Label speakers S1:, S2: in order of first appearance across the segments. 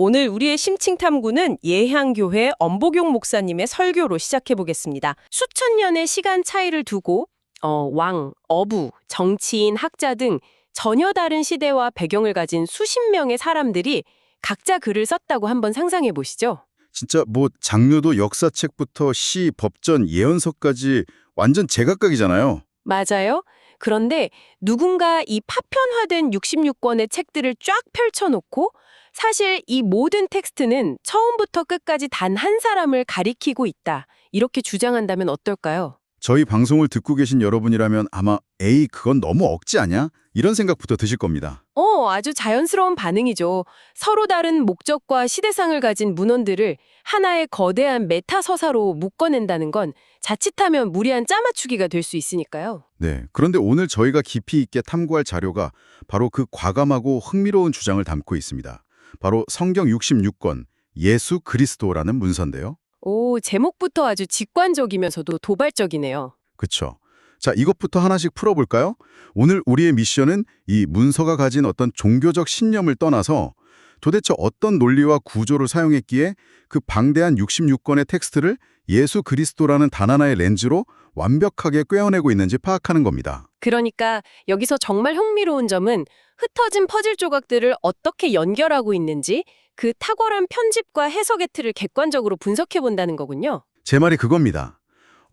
S1: 오늘 우리의 심층 탐구는 예향교회 엄보경 목사님의 설교로 시작해 보겠습니다. 수천 년의 시간 차이를 두고 왕, 어부, 정치인, 학자 등 전혀 다른 시대와 배경을 가진 수십 명의 사람들이 각자 글을 썼다고 한번 상상해 보시죠.
S2: 진짜 뭐 장르도 역사책부터 시, 법전, 예언서까지 완전 제각각이잖아요.
S1: 맞아요. 그런데 누군가 이 파편화된 66권의 책들을 쫙 펼쳐놓고 사실 이 모든 텍스트는 처음부터 끝까지 단 한 사람을 가리키고 있다. 이렇게 주장한다면 어떨까요?
S2: 저희 방송을 듣고 계신 여러분이라면 아마 에이 그건 너무 억지 아냐? 이런 생각부터 드실 겁니다.
S1: 아주 자연스러운 반응이죠. 서로 다른 목적과 시대상을 가진 문헌들을 하나의 거대한 메타 서사로 묶어낸다는 건 자칫하면 무리한 짜맞추기가 될 수 있으니까요.
S2: 네, 그런데 오늘 저희가 깊이 있게 탐구할 자료가 바로 그 과감하고 흥미로운 주장을 담고 있습니다. 바로 성경 66권 예수 그리스도라는 문서인데요.
S1: 오, 제목부터 아주 직관적이면서도 도발적이네요.
S2: 그쵸. 자, 이것부터 하나씩 풀어볼까요? 오늘 우리의 미션은 이 문서가 가진 어떤 종교적 신념을 떠나서 도대체 어떤 논리와 구조를 사용했기에 그 방대한 66권의 텍스트를 예수 그리스도라는 단 하나의 렌즈로 완벽하게 꿰어내고 있는지 파악하는 겁니다.
S1: 그러니까 여기서 정말 흥미로운 점은 흩어진 퍼즐 조각들을 어떻게 연결하고 있는지 그 탁월한 편집과 해석의 틀을 객관적으로 분석해 본다는 거군요.
S2: 제 말이 그겁니다.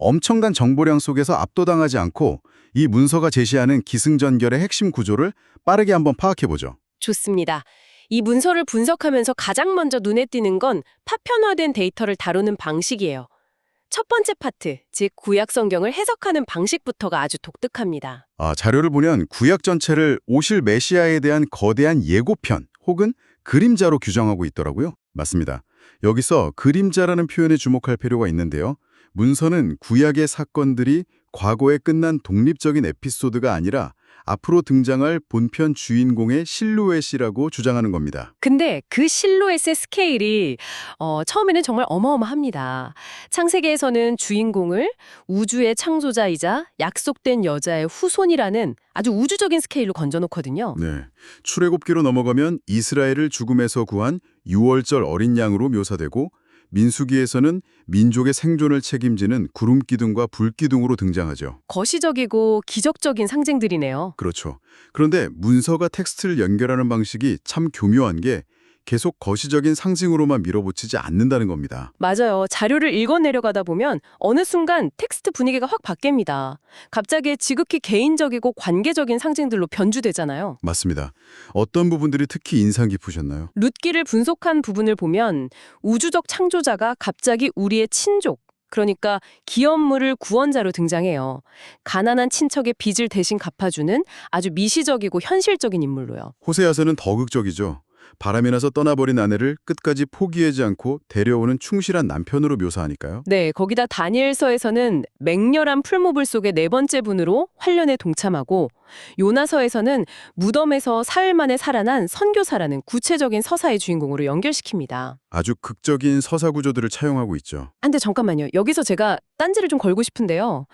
S2: 엄청난 정보량 속에서 압도당하지 않고 이 문서가 제시하는 기승전결의 핵심 구조를 빠르게 한번 파악해보죠.
S1: 좋습니다. 이 문서를 분석하면서 가장 먼저 눈에 띄는 건 파편화된 데이터를 다루는 방식이에요. 첫 번째 파트, 즉 구약 성경을 해석하는 방식부터가 아주 독특합니다.
S2: 자료를 보면 구약 전체를 오실 메시아에 대한 거대한 예고편 혹은 그림자로 규정하고 있더라고요. 맞습니다. 여기서 그림자라는 표현에 주목할 필요가 있는데요. 문서는 구약의 사건들이 과거에 끝난 독립적인 에피소드가 아니라 앞으로 등장할 본편 주인공의 실루엣이라고 주장하는 겁니다.
S1: 근데 그 실루엣의 스케일이 처음에는 정말 어마어마합니다. 창세기에서는 주인공을 우주의 창조자이자 약속된 여자의 후손이라는 아주 우주적인 스케일로 건져놓거든요.
S2: 네, 출애굽기로 넘어가면 이스라엘을 죽음에서 구한 6월절 어린 양으로 묘사되고 민수기에서는 민족의 생존을 책임지는 구름기둥과 불기둥으로 등장하죠.
S1: 거시적이고 기적적인 상징들이네요.
S2: 그렇죠. 그런데 문서가 텍스트를 연결하는 방식이 참 교묘한 게 계속 거시적인 상징으로만 밀어붙이지 않는다는 겁니다.
S1: 맞아요. 자료를 읽어내려가다 보면 어느 순간 텍스트 분위기가 확 바뀝니다. 갑자기 지극히 개인적이고 관계적인 상징들로 변주되잖아요.
S2: 맞습니다. 어떤 부분들이 특히 인상 깊으셨나요?
S1: 룻기를 분석한 부분을 보면 우주적 창조자가 갑자기 우리의 친족, 그러니까 기업물을 구원자로 등장해요. 가난한 친척의 빚을 대신 갚아주는 아주 미시적이고 현실적인 인물로요.
S2: 호세아서는 더 극적이죠. 바람이 나서 떠나버린 아내를 끝까지 포기하지 않고 데려오는 충실한 남편으로 묘사하니까요.
S1: 네, 거기다 다니엘서에서는 맹렬한 풀모불 속의 네 번째 분으로 환련에 동참하고 요나서에서는 무덤에서 사흘 만에 살아난 선교사라는 구체적인 서사의 주인공으로 연결시킵니다.
S2: 아주 극적인 서사 구조들을 차용하고 있죠.
S1: 근데 잠깐만요. 여기서 제가 딴지를 좀 걸고 싶은데요.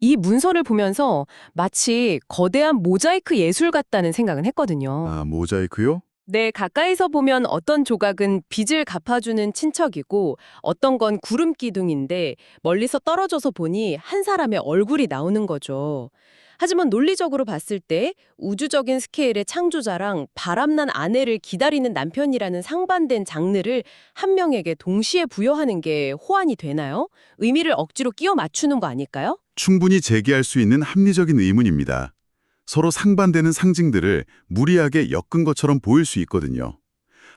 S1: 이 문서를 보면서 마치 거대한 모자이크 예술 같다는 생각은 했거든요.
S2: 모자이크요?
S1: 네, 가까이서 보면 어떤 조각은 빚을 갚아주는 친척이고 어떤 건 구름기둥인데 멀리서 떨어져서 보니 한 사람의 얼굴이 나오는 거죠. 하지만 논리적으로 봤을 때 우주적인 스케일의 창조자랑 바람난 아내를 기다리는 남편이라는 상반된 장르를 한 명에게 동시에 부여하는 게 호환이 되나요? 의미를 억지로 끼워 맞추는 거 아닐까요?
S2: 충분히 제기할 수 있는 합리적인 의문입니다. 서로 상반되는 상징들을 무리하게 엮은 것처럼 보일 수 있거든요.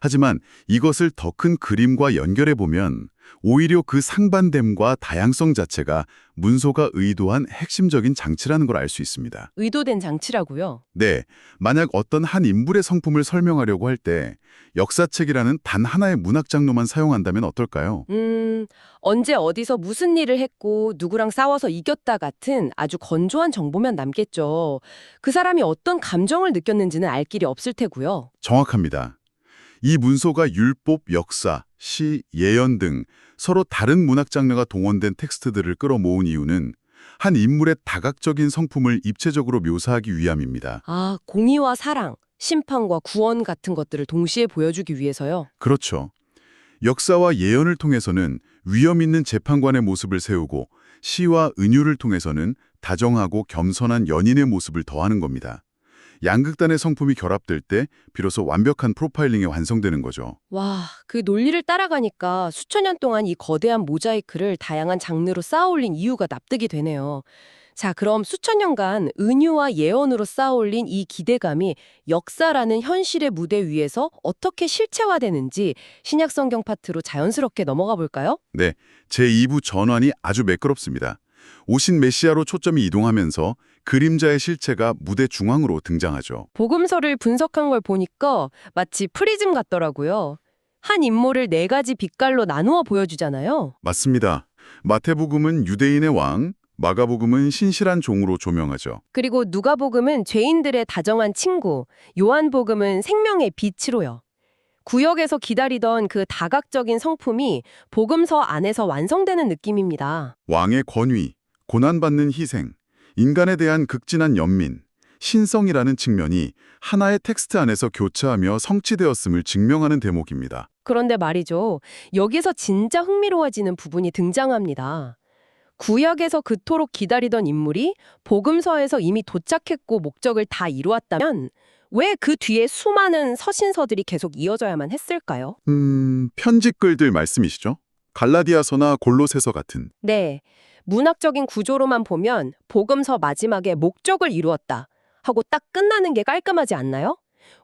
S2: 하지만 이것을 더 큰 그림과 연결해보면 오히려 그 상반됨과 다양성 자체가 문서가 의도한 핵심적인 장치라는 걸 알 수 있습니다.
S1: 의도된 장치라고요?
S2: 네, 만약 어떤 한 인물의 성품을 설명하려고 할 때 역사책이라는 단 하나의 문학 장르만 사용한다면 어떨까요?
S1: 언제 어디서 무슨 일을 했고 누구랑 싸워서 이겼다 같은 아주 건조한 정보면 남겠죠. 그 사람이 어떤 감정을 느꼈는지는 알 길이 없을 테고요.
S2: 정확합니다. 이 문서가 율법, 역사, 시, 예언 등 서로 다른 문학 장르가 동원된 텍스트들을 끌어모은 이유는 한 인물의 다각적인 성품을 입체적으로 묘사하기 위함입니다.
S1: 공의와 사랑, 심판과 구원 같은 것들을 동시에 보여주기 위해서요.
S2: 그렇죠. 역사와 예언을 통해서는 위험 있는 재판관의 모습을 세우고 시와 은유를 통해서는 다정하고 겸손한 연인의 모습을 더하는 겁니다. 양극단의 성품이 결합될 때 비로소 완벽한 프로파일링이 완성되는 거죠.
S1: 와, 그 논리를 따라가니까 수천 년 동안 이 거대한 모자이크를 다양한 장르로 쌓아올린 이유가 납득이 되네요. 자, 그럼 수천 년간 은유와 예언으로 쌓아올린 이 기대감이 역사라는 현실의 무대 위에서 어떻게 실체화되는지 신약 성경 파트로 자연스럽게 넘어가 볼까요?
S2: 네, 제2부 전환이 아주 매끄럽습니다. 오신 메시아로 초점이 이동하면서 그림자의 실체가 무대 중앙으로 등장하죠.
S1: 복음서를 분석한 걸 보니까 마치 프리즘 같더라고요. 한 인물을 네 가지 빛깔로 나누어 보여주잖아요.
S2: 맞습니다. 마태복음은 유대인의 왕, 마가복음은 신실한 종으로 조명하죠.
S1: 그리고 누가복음은 죄인들의 다정한 친구, 요한복음은 생명의 빛으로요. 구역에서 기다리던 그 다각적인 성품이 복음서 안에서 완성되는 느낌입니다.
S2: 왕의 권위, 고난받는 희생, 인간에 대한 극진한 연민, 신성이라는 측면이 하나의 텍스트 안에서 교차하며 성취되었음을 증명하는 대목입니다.
S1: 그런데 말이죠. 여기서 진짜 흥미로워지는 부분이 등장합니다. 구약에서 그토록 기다리던 인물이 복음서에서 이미 도착했고 목적을 다 이루었다면 왜 그 뒤에 수많은 서신서들이 계속 이어져야만 했을까요?
S2: 편집글들 말씀이시죠? 갈라디아서나 골로새서 같은.
S1: 네, 문학적인 구조로만 보면 복음서 마지막에 목적을 이루었다 하고 딱 끝나는 게 깔끔하지 않나요?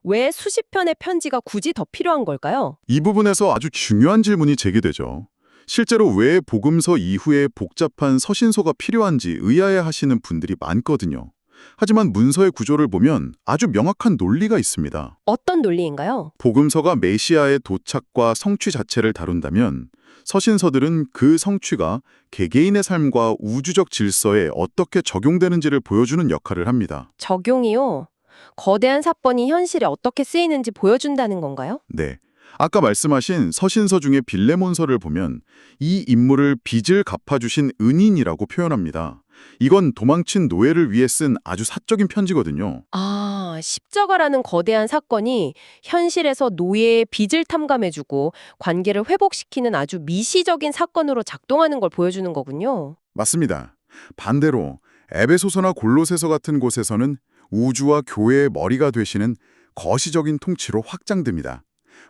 S1: 왜 수십 편의 편지가 굳이 더 필요한 걸까요?
S2: 이 부분에서 아주 중요한 질문이 제기되죠. 실제로 왜 복음서 이후에 복잡한 서신서가 필요한지 의아해하시는 분들이 많거든요. 하지만 문서의 구조를 보면 아주 명확한 논리가 있습니다.
S1: 어떤 논리인가요?
S2: 복음서가 메시아의 도착과 성취 자체를 다룬다면 서신서들은 그 성취가 개개인의 삶과 우주적 질서에 어떻게 적용되는지를 보여주는 역할을 합니다.
S1: 적용이요? 거대한 사건이 현실에 어떻게 쓰이는지 보여준다는 건가요?
S2: 네. 아까 말씀하신 서신서 중에 빌레몬서를 보면 이 인물을 빚을 갚아주신 은인이라고 표현합니다. 이건 도망친 노예를 위해 쓴 아주 사적인 편지거든요.
S1: 아, 십자가라는 거대한 사건이 현실에서 노예의 빚을 탐감해주고 관계를 회복시키는 아주 미시적인 사건으로 작동하는 걸 보여주는 거군요.
S2: 맞습니다. 반대로 에베소서나 골로새서 같은 곳에서는 우주와 교회의 머리가 되시는 거시적인 통치로 확장됩니다.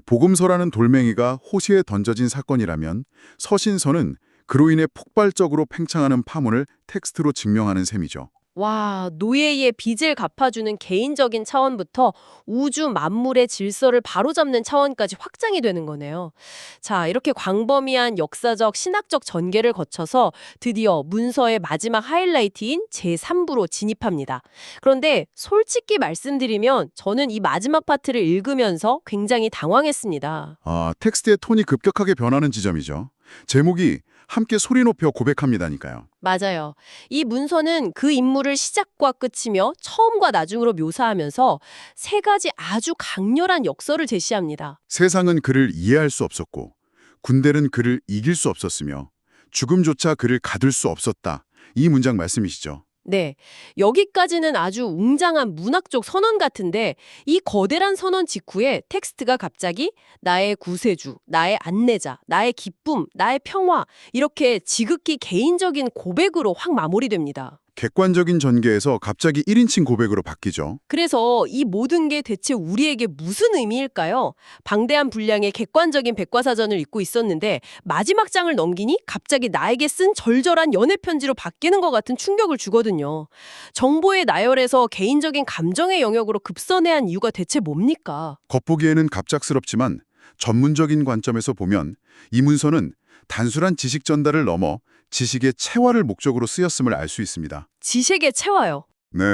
S2: 복음서라는 돌멩이가 호시에 던져진 사건이라면 서신서는 그로 인해 폭발적으로 팽창하는 파문을 텍스트로 증명하는 셈이죠.
S1: 와, 노예의 빚을 갚아주는 개인적인 차원부터 우주 만물의 질서를 바로잡는 차원까지 확장이 되는 거네요. 자, 이렇게 광범위한 역사적, 신학적 전개를 거쳐서 드디어 문서의 마지막 하이라이트인 제3부로 진입합니다. 그런데 솔직히 말씀드리면 저는 이 마지막 파트를 읽으면서 굉장히 당황했습니다.
S2: 텍스트의 톤이 급격하게 변하는 지점이죠. 제목이 함께 소리 높여 고백합니다니까요.
S1: 맞아요. 이 문서는 그 인물을 시작과 끝이며 처음과 나중으로 묘사하면서 세 가지 아주 강렬한 역설을 제시합니다.
S2: 세상은 그를 이해할 수 없었고 군대는 그를 이길 수 없었으며 죽음조차 그를 가둘 수 없었다. 이 문장 말씀이시죠.
S1: 네, 여기까지는 아주 웅장한 문학적 선언 같은데 이 거대한 선언 직후에 텍스트가 갑자기 나의 구세주, 나의 안내자, 나의 기쁨, 나의 평화 이렇게 지극히 개인적인 고백으로 확 마무리됩니다.
S2: 객관적인 전개에서 갑자기 1인칭 고백으로 바뀌죠.
S1: 그래서 이 모든 게 대체 우리에게 무슨 의미일까요? 방대한 분량의 객관적인 백과사전을 읽고 있었는데 마지막 장을 넘기니 갑자기 나에게 쓴 절절한 연애 편지로 바뀌는 것 같은 충격을 주거든요. 정보의 나열에서 개인적인 감정의 영역으로 급선해야 한 이유가 대체 뭡니까?
S2: 겉보기에는 갑작스럽지만 전문적인 관점에서 보면 이 문서는 단순한 지식 전달을 넘어 지식의 체화를 목적으로 쓰였음을 알 수 있습니다.
S1: 지식의 체화요.
S2: 네,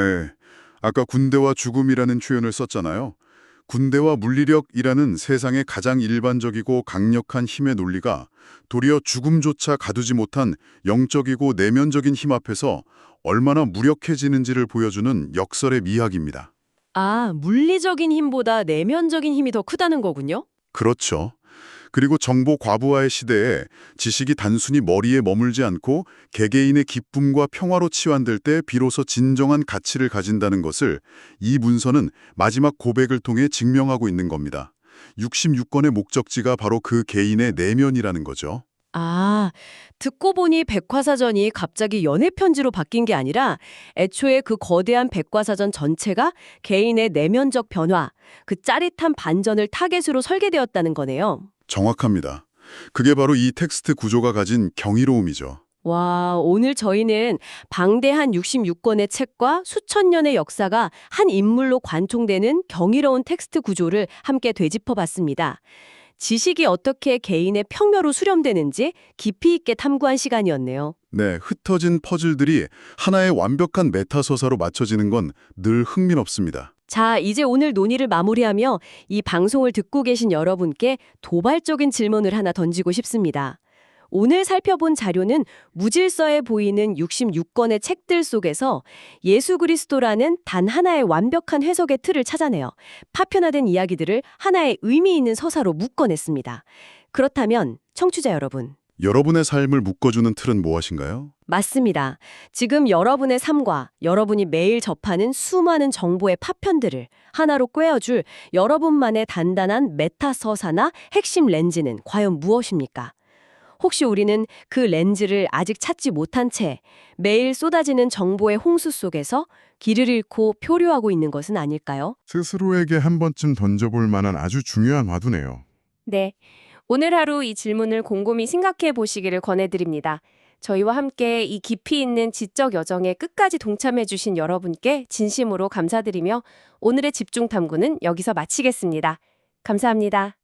S2: 아까 군대와 죽음이라는 표현을 썼잖아요. 군대와 물리력이라는 세상의 가장 일반적이고 강력한 힘의 논리가 도리어 죽음조차 가두지 못한 영적이고 내면적인 힘 앞에서 얼마나 무력해지는지를 보여주는 역설의 미학입니다.
S1: 아, 물리적인 힘보다 내면적인 힘이 더 크다는 거군요?
S2: 그렇죠. 그리고 정보 과부하의 시대에 지식이 단순히 머리에 머물지 않고 개개인의 기쁨과 평화로 치환될 때 비로소 진정한 가치를 가진다는 것을 이 문서는 마지막 고백을 통해 증명하고 있는 겁니다. 66권의 목적지가 바로 그 개인의 내면이라는 거죠.
S1: 아, 듣고 보니 백과사전이 갑자기 연애편지로 바뀐 게 아니라 애초에 그 거대한 백과사전 전체가 개인의 내면적 변화, 그 짜릿한 반전을 타겟으로 설계되었다는 거네요.
S2: 정확합니다. 그게 바로 이 텍스트 구조가 가진 경이로움이죠.
S1: 와, 오늘 저희는 방대한 66권의 책과 수천 년의 역사가 한 인물로 관통되는 경이로운 텍스트 구조를 함께 되짚어 봤습니다. 지식이 어떻게 개인의 평면으로 수렴되는지 깊이 있게 탐구한 시간이었네요.
S2: 네, 흩어진 퍼즐들이 하나의 완벽한 메타서사로 맞춰지는 건 늘 흥미롭습니다.
S1: 자, 이제 오늘 논의를 마무리하며 이 방송을 듣고 계신 여러분께 도발적인 질문을 하나 던지고 싶습니다. 오늘 살펴본 자료는 무질서해 보이는 66권의 책들 속에서 예수 그리스도라는 단 하나의 완벽한 해석의 틀을 찾아내어 파편화된 이야기들을 하나의 의미 있는 서사로 묶어냈습니다. 그렇다면 청취자 여러분,
S2: 여러분의 삶을 묶어주는 틀은 무엇인가요?
S1: 맞습니다. 지금 여러분의 삶과 여러분이 매일 접하는 수많은 정보의 파편들을 하나로 꿰어줄 여러분만의 단단한 메타 서사나 핵심 렌즈는 과연 무엇입니까? 혹시 우리는 그 렌즈를 아직 찾지 못한 채 매일 쏟아지는 정보의 홍수 속에서 길을 잃고 표류하고 있는 것은 아닐까요?
S3: 스스로에게 한 번쯤 던져볼 만한 아주 중요한 화두네요.
S4: 네. 오늘 하루 이 질문을 곰곰이 생각해 보시기를 권해드립니다. 저희와 함께 이 깊이 있는 지적 여정에 끝까지 동참해 주신 여러분께 진심으로 감사드리며 오늘의 집중 탐구는 여기서 마치겠습니다. 감사합니다.